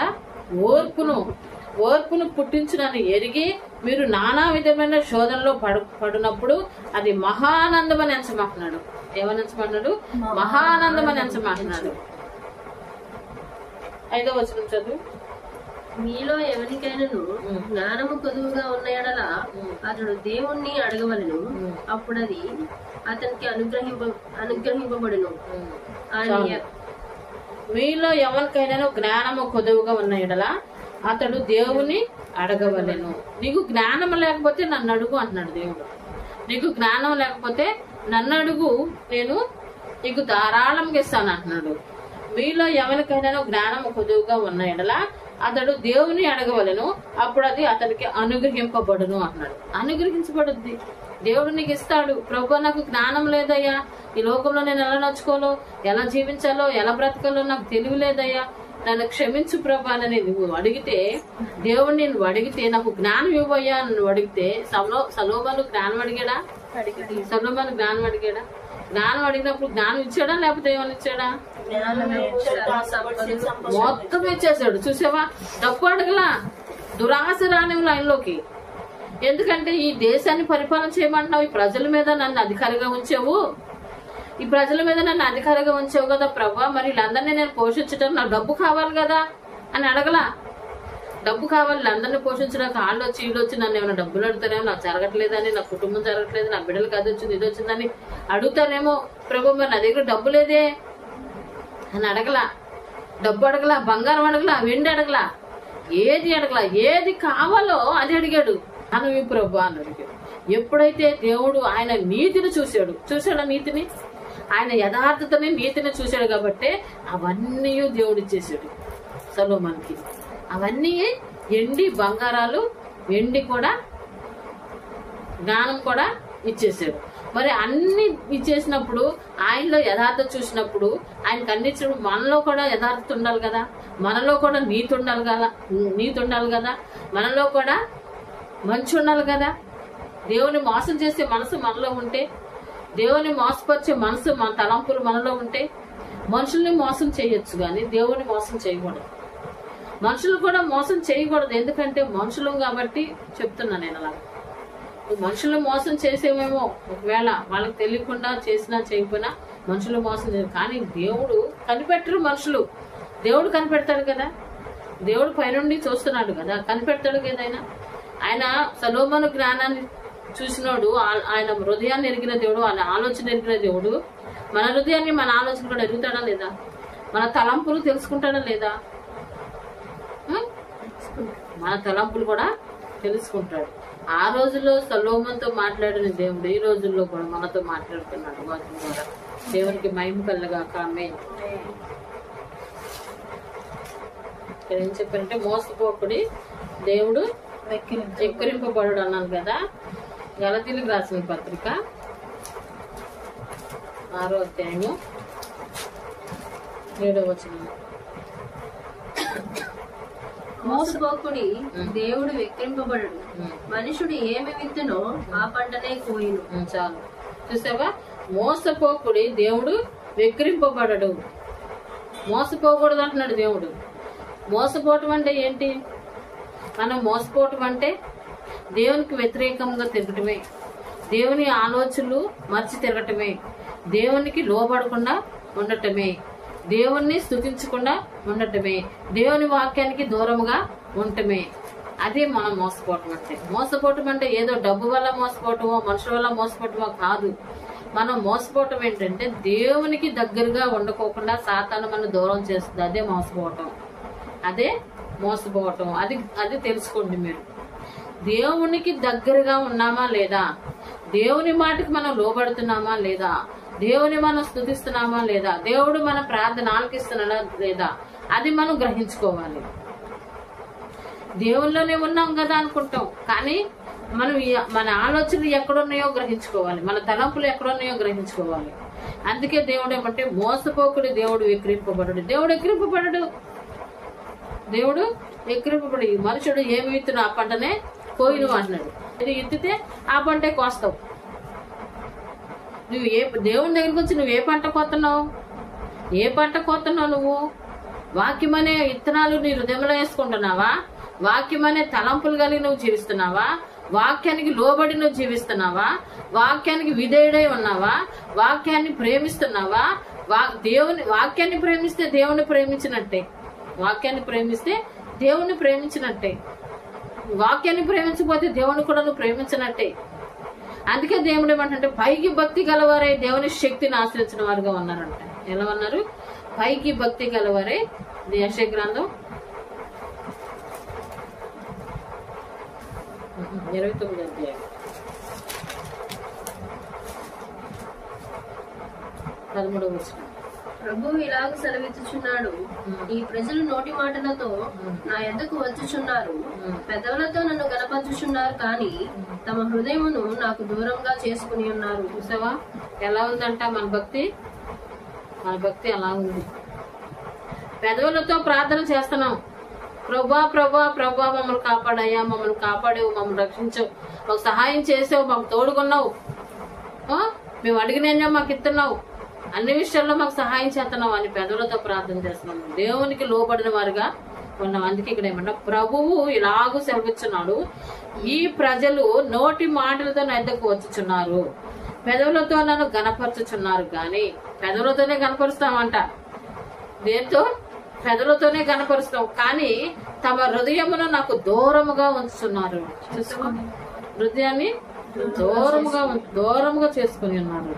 ఓర్పును పుట్టించునని ఎరిగి మీరు నానా విధమైన శోధనలో పడినప్పుడు అది మహానందమని ఎంచమంటున్నాడు. ఏమని ఎంచమంటున్నాడు? మహానందమని ఎంచమంటున్నాడు. 5వ వచనం చదువు. మీలో ఎవరికైనాను జ్ఞానము కొదువుగా ఉన్న ఎడల అతడు దేవుణ్ణి అడగవలను, అప్పుడది అతనికి అనుగ్రహింపబడును. మీలో ఎవరికైనా జ్ఞానము కొదువుగా ఉన్న ఎడల అతడు దేవుని అడగవలెను. నీకు జ్ఞానం లేకపోతే నన్ను అడుగు అంటున్నాడు దేవుడు. నీకు జ్ఞానం లేకపోతే నన్ను అడుగు, నేను నీకు ధారాళంగా ఇస్తాను అంటున్నాడు. మీలో ఎవరికైనా జ్ఞానము కొదువుగా ఉన్న ఎడల అతడు దేవుని అడగవలెను, అప్పుడు అది అతనికి అనుగ్రహింపబడును అంటున్నాడు. అనుగ్రహించబడుద్ది, దేవుడు నీకు ఇస్తాడు. ప్రభు నాకు జ్ఞానం లేదయ్యా, ఈ లోకంలో నేను ఎలా నడుచుకోవాలో, ఎలా జీవించాలో, ఎలా బ్రతకాలో నాకు తెలివి లేదయ్యా, నన్ను క్షమించు ప్రభా అని నువ్వు అడిగితే, దేవుడు నేను అడిగితే నాకు జ్ఞానం ఇవ్వయ్యా నువ్వు అడిగితే, సలోమోను జ్ఞానం అడిగాడా? సలోమోను జ్ఞానం అడిగాడా? జ్ఞానం అడిగినప్పుడు జ్ఞానం ఇచ్చాడా లేకపోతే ఏమని ఇచ్చాడా? మొత్తం ఇచ్చేసాడు. చూసావా, డబ్బు అడగలా, దురాశ రానివ్వు లైన్లోకి. ఎందుకంటే ఈ దేశాన్ని పరిపాలన చేయమంటున్నావు, ఈ ప్రజల మీద నన్ను అధికారిగా ఉంచావు, ఈ ప్రజల మీద నన్ను అధికారిగా ఉంచావు కదా ప్రభా, మరి వీళ్ళందరినీ నేను పోషించడం నాకు డబ్బు కావాలి కదా అని అడగలా. డబ్బు కావాలి, వీళ్ళందరినీ పోషించడానికి వాళ్ళు వచ్చి వీళ్ళు వచ్చి నన్ను ఏమైనా డబ్బులు అడుగుతారేమో, నాకు జరగట్లేదని, నా కుటుంబం జరగట్లేదు, నా బిడ్డలకు అది వచ్చింది ఇది వచ్చిందని అడుగుతారేమో. ప్రభు మరి నా దగ్గర డబ్బు లేదే అని అడగలా, డబ్బు అడగలా, బంగారం అడగలా, వెండి అడగలా, ఏది అడగలా, ఏది కావాలో అది అడిగాడు. అనవి ప్రభు అని అడిగాడు. ఎప్పుడైతే దేవుడు ఆయన నీతిని చూశాడు నీతిని, ఆయన యథార్థతని నీతిని చూశాడు కాబట్టి అవన్నీ దేవుడు ఇచ్చేసాడు సొలొమోనుకి. అవన్నీ ఎండి బంగారాలు, వెండి కూడా, జ్ఞానం కూడా ఇచ్చేసాడు. మరి అన్ని ఇచ్చేసినప్పుడు ఆయనలో యథార్థత చూసినప్పుడు ఆయనకు అన్ని ఇచ్చినప్పుడు మనలో కూడా యథార్థత ఉండాలి కదా, మనలో కూడా నీతి ఉండాలి కదా, మనలో కూడా మంచి ఉండాలి కదా. దేవుని మోసం చేసే మనసు మనలో ఉంటే, దేవుని మోసపరిచే మనసు మన తలంపులు మనలో ఉంటే, మనుషుల్ని మోసం చేయొచ్చు కానీ దేవుని మోసం చేయకూడదు. మనుషులు కూడా మోసం చేయకూడదు, ఎందుకంటే మనుషులు కాబట్టి చెప్తున్నా నేను. అలా మనుషులు మోసం చేసేమేమో, ఒకవేళ వాళ్ళకి తెలియకుండా చేసినా చేయకపోయినా మనుషులు మోసం చేయరు. కానీ దేవుడు కనిపెట్టరు, మనుషులు దేవుడు కనిపెడతాడు కదా, దేవుడు పైనుండి చూస్తున్నాడు కదా, కనిపెడతాడు కదా. ఆయన సొలొమోను జ్ఞానాన్ని చూసినోడు, ఆయన హృదయాన్ని ఎరిగిన దేవుడు, ఆయన ఆలోచన ఎరిగిన దేవుడు మన హృదయాన్ని, మన ఆలోచన కూడా ఎరుగుతాడా లేదా, మన తలంపులు తెలుసుకుంటాడా లేదా, మన తలంపులు కూడా తెలుసుకుంటాడు. ఆ రోజుల్లో సొలొమోనుతో మాట్లాడిన దేవుడు ఈ రోజుల్లో కూడా మనతో మాట్లాడుతున్నాడు వాక్యం ద్వారా. దేవునికి మహిమ కలుగాక. ఆమేన్. ఇక్కడ ఏం చెప్పారంటే, మోసపోకుడి దేవుడు ఎక్కిరింపబడు అన్నాను కదా. గలతీయులకు రాసిన పత్రిక 6వ అధ్యాయము 7వ వచనం. మోసపోకుడి దేవుడు వెక్కిరింపబడు, మనుషుడు ఏమి విత్తునో ఆ పంటనే కోయును. చాలు, చూసావా, మోసపోకుడి దేవుడు వెక్కిరింపబడడు. మోసపోకూడదు అంటున్నాడు దేవుడు. మోసపోవటం అంటే ఏంటి? మనం మోసపోవటం అంటే దేవునికి వ్యతిరేకంగా తిరగటమే, దేవుని ఆలోచనలు మర్చి తిరగటమే, దేవునికి లోబడకుండా ఉండటమే, దేవుణ్ణి స్తుతించకుండా ఉండటమే, దేవుని వాక్యానికి దూరంగా ఉండటమే. అదే మనం మోసపోవటం అంటే. మోసపోవటం అంటే ఏదో డబ్బు వల్ల మోసపోవటమో, మనుషుల వల్ల మోసపోవటమో కాదు. మనం మోసపోవటం ఏంటంటే దేవునికి దగ్గరగా ఉండకోకుండా సాతాను మనం దూరం చేస్తుంది. అదే మోసపోవటం, అదే మోసపోవటం. అది తెలుసుకోండి మీరు. దేవునికి దగ్గరగా ఉన్నామా లేదా, దేవుని మాటకి మనం లోబడుతున్నామా లేదా, దేవుని మనం స్తుతిస్తున్నామా లేదా, దేవుడు మన ప్రార్థన ఆలకిస్తున్నాడా లేదా, అది మనం గ్రహించుకోవాలి. దేవుల్లోనే ఉన్నాం కదా అనుకుంటాం, కానీ మనం మన ఆలోచనలు ఎక్కడున్నాయో గ్రహించుకోవాలి, మన తలంపులు ఎక్కడున్నాయో గ్రహించుకోవాలి. అందుకే దేవుడు ఏమంటే, మోసపోకుడి దేవుడు ఎక్కిరింపబడడు. దేవుడు ఎక్కిరింపబడడు, దేవుడు ఎక్కిరింపబడి మనుషుడు ఏమి విత్తును ఆ పంటనే కోయిను అంటున్నాడు. ఇది ఎత్తితే ఆ పంటే కోస్తావు. నువ్వు దేవుని దగ్గరికి వచ్చి నువ్వు ఏ పంట కోతున్నావు? ఏ పంట కోతున్నావు నువ్వు? వాక్యం అనే విత్తనాలు నీ హృదయంలో వేసుకుంటున్నావా? వాక్యం అనే తలంపులు కలిగి నువ్వు జీవిస్తున్నావా? వాక్యానికి లోబడి నువ్వు జీవిస్తున్నావా? వాక్యానికి విధేయుడై ఉన్నావా? వాక్యాన్ని ప్రేమిస్తున్నావా? వాక్యాన్ని ప్రేమిస్తే దేవుని ప్రేమించినట్టే. వాక్యాన్ని ప్రేమిస్తే దేవుణ్ణి ప్రేమించినట్టే. వాక్యాన్ని ప్రేమించకపోతే దేవుని కూడా నువ్వు ప్రేమించినట్టే. అందుకే దేవుడు ఏమంటే, పైకి భక్తి గలవారై దేవుని శక్తిని ఆశ్రయించిన వారుగా ఉన్నారంట. ఎలా ఉన్నారు? పైకి భక్తి గలవారే. ఇది యెషయా గ్రంథం 29వ అధ్యాయం 13వ వచనం. ప్రభువు ఇలాగ సెలవిచ్చుచున్నాడు, ఈ ప్రజలు నోటి మాటలతో నా యొద్దకు వచ్చుచున్నారు, పెదవులతో నన్ను గనపరచుచున్నారు, కానీ తమ హృదయమును నాకు దూరంగా చేసుకుని ఉన్నారు. చూసావా ఎలా ఉందంట మన భక్తి? మన భక్తి అలా ఉంది. పెదవులతో ప్రార్థన చేస్తున్నాం, ప్రభా ప్రభా ప్రభా మమ్మల్ని కాపాడయ్యా, మమ్మల్ని కాపాడేవు, మమ్మల్ని రక్షించవు, మాకు సహాయం చేసావు, మాకు తోడుకున్నావు, మేము అడిగిన మాకు ఇస్తున్నావు, అన్ని విషయాల్లో మాకు సహాయం చేస్తున్నావు అని పెదవులతో ప్రార్థన చేస్తున్నాము. దేవునికి లోబడిన వారుగా ఉన్నాం. అందుకే ఇక్కడ ఏమన్నా ప్రభువు ఇలాగూ సెలవిస్తున్నాడు, ఈ ప్రజలు నోటి మాటలతో నా యొద్దకు వచ్చుచున్నారు, పెదవులతో నన్ను గనపరచుచున్నారు. కానీ పెదవులతోనే గనపరుస్తామంట, దేంతో? పెదవులతోనే గనపరుస్తాం, కానీ తమ హృదయమును నాకు దూరముగా ఉంచుతున్నారు. చూసావా, హృదయాన్ని దూరముగా చేసుకుని ఉన్నారు.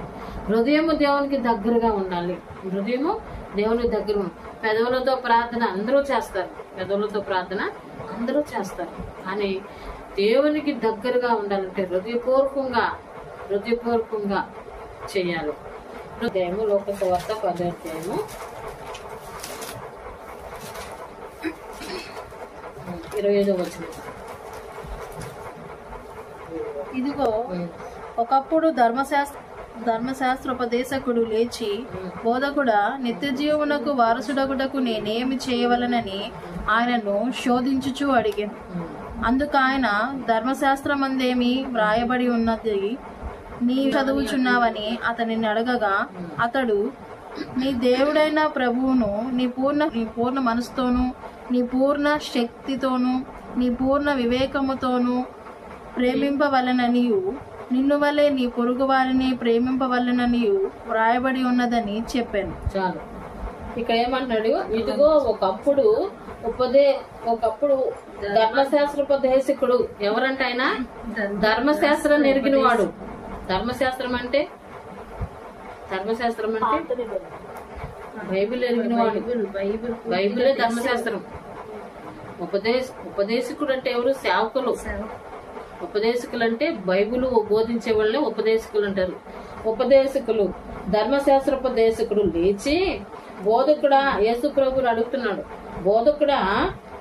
హృదయము దేవునికి దగ్గరగా ఉండాలి. హృదయము దేవునికి దగ్గర. పెదవులతో ప్రార్థన అందరూ చేస్తారు, పెదవులతో ప్రార్థన అందరూ చేస్తారు, కానీ దేవునికి దగ్గరగా ఉండాలంటే హృదయపూర్వకంగా చేయాలి. హృదయము లోక సువార్త 10వ అధ్యాయము 25వ వచనం. ఇదిగో ఒకప్పుడు ధర్మశాస్త్రోపదేశకుడు లేచి, బోధకుడా, నిత్య జీవమునకు వారసుడగుటకు నేనేమి చేయవలనని ఆయనను శోధించుచు అడిగాను. అందుకు ఆయన, ధర్మశాస్త్రమందేమి వ్రాయబడి ఉన్నది నీ చదువుచున్నావని అతనిని అడగగా, అతడు, నీ దేవుడైన ప్రభువును నీ పూర్ణ మనసుతోనూ, నీ పూర్ణ శక్తితోనూ, నీ పూర్ణ వివేకముతోనూ ప్రేమింపవలననియు, నిన్ను వలె నీ పొరుగు వారిని ప్రేమింపవలననియు వ్రాయబడి ఉన్నదని చెప్పాను. చాలు. ఇక్కడ ఏమంటున్నాడు? ఇదిగో ఒకప్పుడు ధర్మశాస్త్రోపదేశకుడు. ఎవరంట ఆయన? ధర్మశాస్త్రం ఎరిగిన వాడు. ధర్మశాస్త్రం అంటే బైబిల్ ఎరిగిన వాడు. బైబిలే ధర్మశాస్త్రం. ఉపదేశకుడు అంటే ఎవరు? సేవకులు. ఉపదేశకులు అంటే బైబిల్ బోధించే వాళ్ళే ఉపదేశకులు అంటారు. ఉపదేశకులు, ధర్మశాస్త్రోపదేశకుడు లేచి, బోధకుడా, యేసు ప్రభువుని అడుగుతున్నాడు, బోధకుడా,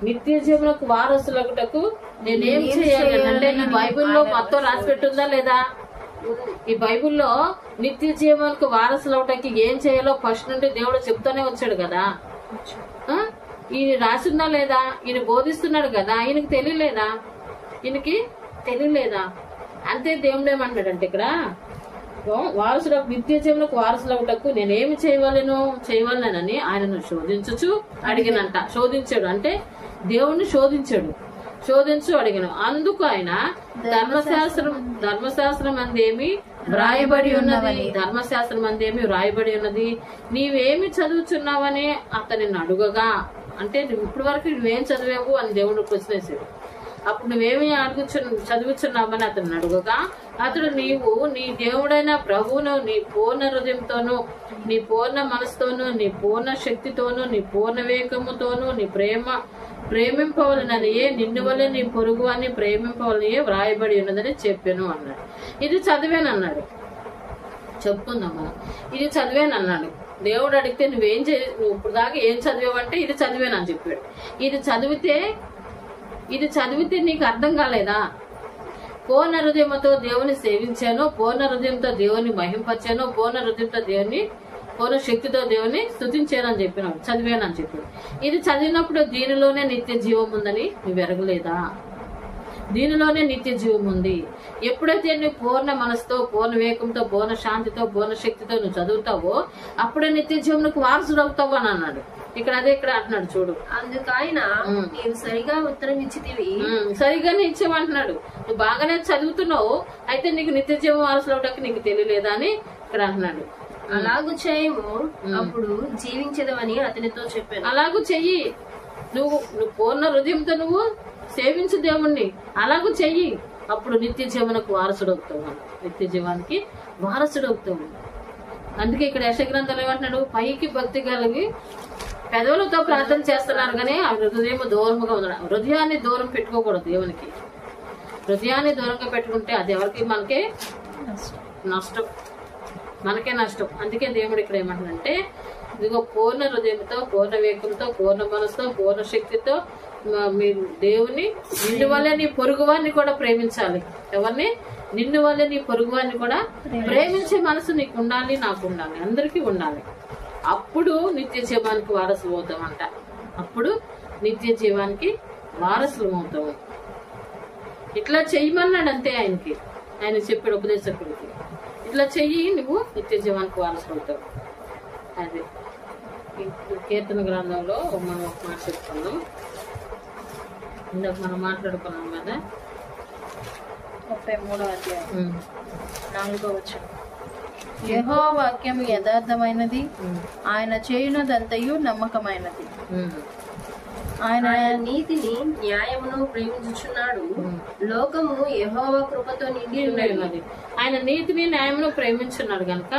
నిత్య జీవనకు వారసులగుటకు నేనేం చేయాలి అంటే, ఈ బైబిల్లో మొత్తం రాసి పెట్టుందా లేదా? ఈ బైబిల్లో నిత్య జీవనకు వారసులవటానికి ఏం చేయాలో ఫస్ట్ నుండి దేవుడు చెప్తూనే వచ్చాడు కదా. ఈయన రాసిందా లేదా? ఈయన బోధిస్తున్నాడు కదా, ఈయనకి తెలియలేదా? అంతే. దేవుడు ఏమంటాడంటే ఇక్కడ, వారసుల నిత్య జీవనకు వారసులవుటకు నేనేమి చేయవలనని ఆయనను శోధించుచు అడిగినంట. శోధించాడు అంటే దేవుణ్ణి శోధించు అడిగాను. అందుకు ఆయన ధర్మశాస్త్రం అందేమి వ్రాయబడి ఉన్నది, నీవేమి చదువుచున్నావని అతనిని అడుగగా, అంటే నువ్వు ఇప్పటి వరకు నువ్వేం చదివావు అని దేవుడు ప్రశ్నించాడు. అప్పుడు నువ్వేమి చదువుచున్నావని అతను అడుగగా, అతడు, నీవు నీ దేవుడైన ప్రభువును నీ పూర్ణ హృదయంతోనూ, నీ పూర్ణ మనసుతోనూ, నీ పూర్ణ శక్తితోనూ, నీ పూర్ణ వివేకముతోనూ, నీ ప్రేమింపవలననియే, నిన్ను వలె నీ పొరుగు అని ప్రేమింపవలనయే వ్రాయబడి ఉన్నదని చెప్పాను అన్నాడు. ఇది చదివానన్నాడు. చెప్పుకుందాం మనం. ఇది చదివానన్నాడు. దేవుడు అడిగితే నువ్వు ఇప్పుడు దాకా ఏం చదివావంటే ఇది చదివానని చెప్పాడు. ఇది చదివితే నీకు అర్థం కాలేదా? పూర్ణ హృదయంతో దేవుని సేవించాను, పూర్ణ హృదయంతో దేవుని మహింపచ్చాను, పూర్ణ హృదయంతో పూర్ణ శక్తితో దేవుని స్తుతించానని చెప్పినాడు. చదివానని చెప్పాడు. ఇది చదివినప్పుడు దీనిలోనే నిత్య జీవం ఉందని నువ్వు ఎరగలేదా? దీనిలోనే నిత్య జీవం ఉంది. ఎప్పుడైతే నువ్వు పూర్ణ మనసుతో, పూర్ణ వివేకంతో, పూర్ణ శాంతితో, పూర్ణ శక్తితో నువ్వు చదువుతావో అప్పుడే నిత్య జీవనకు వారసుడు అవుతావు అని అన్నాడు. ఇక్కడ అంటున్నాడు చూడు. అందుకు ఆయన, నీవు సరిగా ఉత్తరం ఇచ్చితివి. సరిగానే ఇచ్చామంటున్నాడు. నువ్వు బాగానే చదువుతున్నావు, అయితే నీకు నిత్య జీవం వారసులు అవడానికి నీకు తెలియలేదా అని ఇక్కడ అంటున్నాడు. అలాగూ చేయము, అప్పుడు జీవించదవని అతనితో చెప్పాను. అలాగూ చెయ్యి. నువ్వు పూర్ణ హృదయంతో నువ్వు సేవించు దేవుణ్ణి. అలాగూ చెయ్యి, అప్పుడు నిత్య జీవనకు వారసుడు అవుతావు. నిత్య జీవానికి వారసుడు అవుతావు. అందుకే ఇక్కడ యెషయా గ్రంథంలో ఏమంటున్నాడు, పైకి భక్తి కలిగి పెదవులతో ప్రార్థన చేస్తున్నారు కానీ ఆ హృదయం దూరముగా ఉన్నాడు. హృదయాన్ని దూరం పెట్టుకోకూడదు దేవునికి. హృదయాన్ని దూరంగా పెట్టుకుంటే అది ఎవరికి మనకే నష్టం, మనకే నష్టం. అందుకే దేవుడు ఇక్కడ ఏమంటాడంటే, ఇదిగో పూర్ణ హృదయంతో, పూర్ణ వేగంతో, పూర్ణ మనసుతో, పూర్ణ శక్తితో మీరు దేవుని నిన్ను వల్లే నీ పొరుగు వారిని కూడా ప్రేమించాలి. ఎవరిని? నిన్ను వల్లే నీ పొరుగు వారిని కూడా ప్రేమించే మనసు నీకు ఉండాలి, నాకు ఉండాలి, అందరికీ ఉండాలి. అప్పుడు నిత్య జీవానికి వారసులు అవుతామంట. అప్పుడు నిత్య జీవానికి వారసులు అవుతాము. ఇట్లా చెయ్యమన్నాడు అంతే ఆయనకి. ఆయన చెప్పాడు ఉపదేశకుడికి, ఇట్లా చెయ్యి, నువ్వు నిత్య జీవానికి వారసులు అవుతావు. అదే కీర్తన గ్రంథంలో మనం ఒక మాట చెప్పుకున్నాం, ఇందాక మనం మాట్లాడుకున్నాం కదా, 33వ అధ్యాయం 4వ వచనం. యెహోవా వాక్యము యథార్థమైనది, ఆయన చేయునదంతయు నమ్మకమైనది. ఆయన నీతిని న్యాయమును ప్రేమించుచున్నాడు. లోకము యెహోవా కృపతో నిండి ఉన్నది. ఆయన నీతిని న్యాయమును ప్రేమించున్నాడు గనక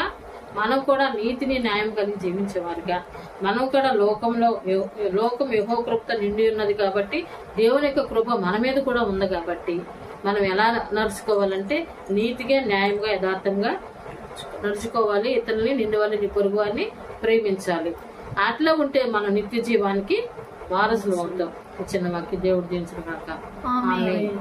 మనం కూడా నీతిని న్యాయం కలిగి జీవించేవారుగా, మనం కూడా లోకం యెహోవా కృపతో నిండి ఉన్నది కాబట్టి, దేవుని యొక్క కృప మన మీద కూడా ఉంది కాబట్టి మనం ఎలా నడుచుకోవాలంటే నీతిగా, న్యాయంగా, యథార్థంగా నడుచుకోవాలి. ఇతరులని, నిన్ను వాళ్ళని, నీ పొరుగు వారిని ప్రేమించాలి. అట్లా ఉంటే మనం నిత్య జీవానికి వారసులు అవుతాం. చిన్న వాక్య దేవుడు దీవించిన కాక. ఆమేన్.